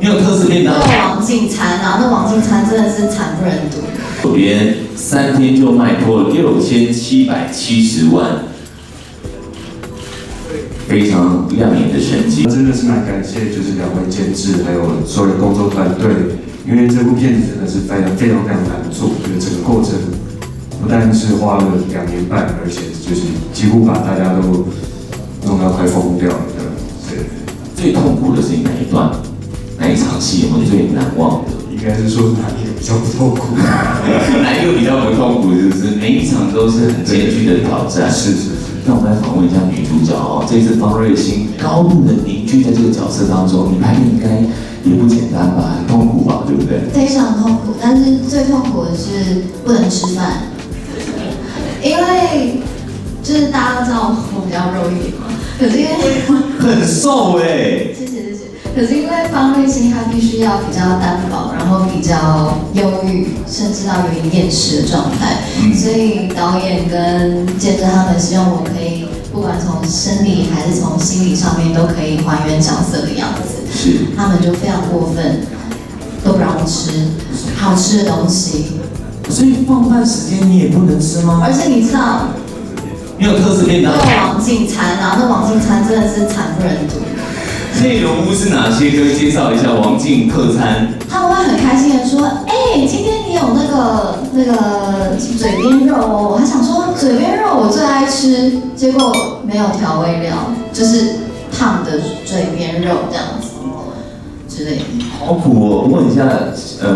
有特斯片的。那王静餐，然后那王静餐真的是惨不忍睹。左边3天就卖破了6770万，非常亮眼的成绩。真的是蛮感谢，就是2位监制还有所有的工作团队，因为这部片子真的是非常难做，就是整个过程不但是花了2年半，而且就是几乎把大家都弄到快疯掉了。对，最痛苦的是哪一段？哪一场戏有没有最难忘的？应该是说哪一个比较不痛苦？哪一个比较不痛苦？就是每一场都是很艰巨的挑战。是。那我们来访问一下女主角哦，这次方芮欣高度的凝聚在这个角色当中，你拍片应该也不简单吧，很痛苦吧，对不对？非常痛苦，但是最痛苦的是不能吃饭，因为就是大家都知道我比较肉一点嘛，可是因为很瘦哎。谢谢。可是因为方芮欣她必须要比较单薄，然后比较忧郁，甚至到有点厌世的状态，所以导演跟监制他们希望我可以不管从生理还是从心理上面都可以还原角色的样子。是。他们就非常过分，都不让我吃好吃的东西。所以放饭时间你也不能吃吗？而且你知道，你有特斯片的。那王静餐，然后那王静餐真的是惨不忍睹。内容物是哪些？可以介绍一下王静特餐。他们会很开心的说：“今天你有那个嘴边肉哦。”我还想说嘴边肉我最爱吃，结果没有调味料，就是烫的嘴边肉这样子之类的。好苦哦！我问一下，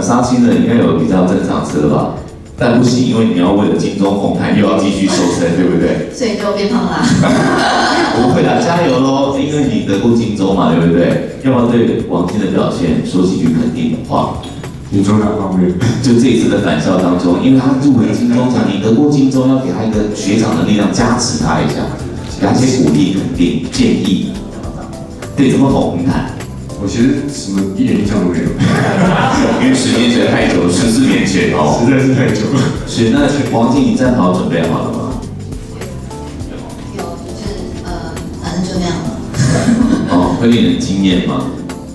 杀青的应该有比较正常吃的吧？但不行，因为你要为了金钟红毯又要继续瘦身，对不对？所以就变胖啦。不会啦，加油喽！因为你得过金钟嘛，对不对？要不要对王静的表现说几句肯定的话？你说哪方面？就这一次的返校当中，因为他入围金钟奖，你得过金钟，要给他一个学长的力量加持他一下，给他一些鼓励、肯定、建议。对，怎么红红毯？我其实什么一点印象都没有，因为时间实在太久，14年前哦，实在是太久了。是，那王静，你战袍准备好了吗？有，就是反正就那样了。哦，会令人惊艳吗？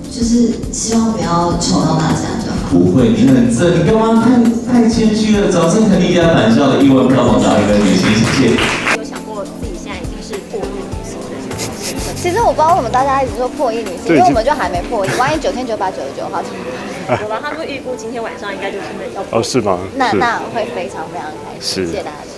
就是希望不要丑到大家就好。不会，你很正，你干嘛太谦虚了？掌声肯定一家返校的亿万票房导演跟女星，谢谢。有想过自己现在已经是破亿女星的这种身份？其实我不知道为什么大家一直说破亿女星，因为我们就还没破亿，万一9天9百99号有了，他们预估今天晚上应该就真的要破亿。哦，是吗？那会非常非常开心，谢谢大家。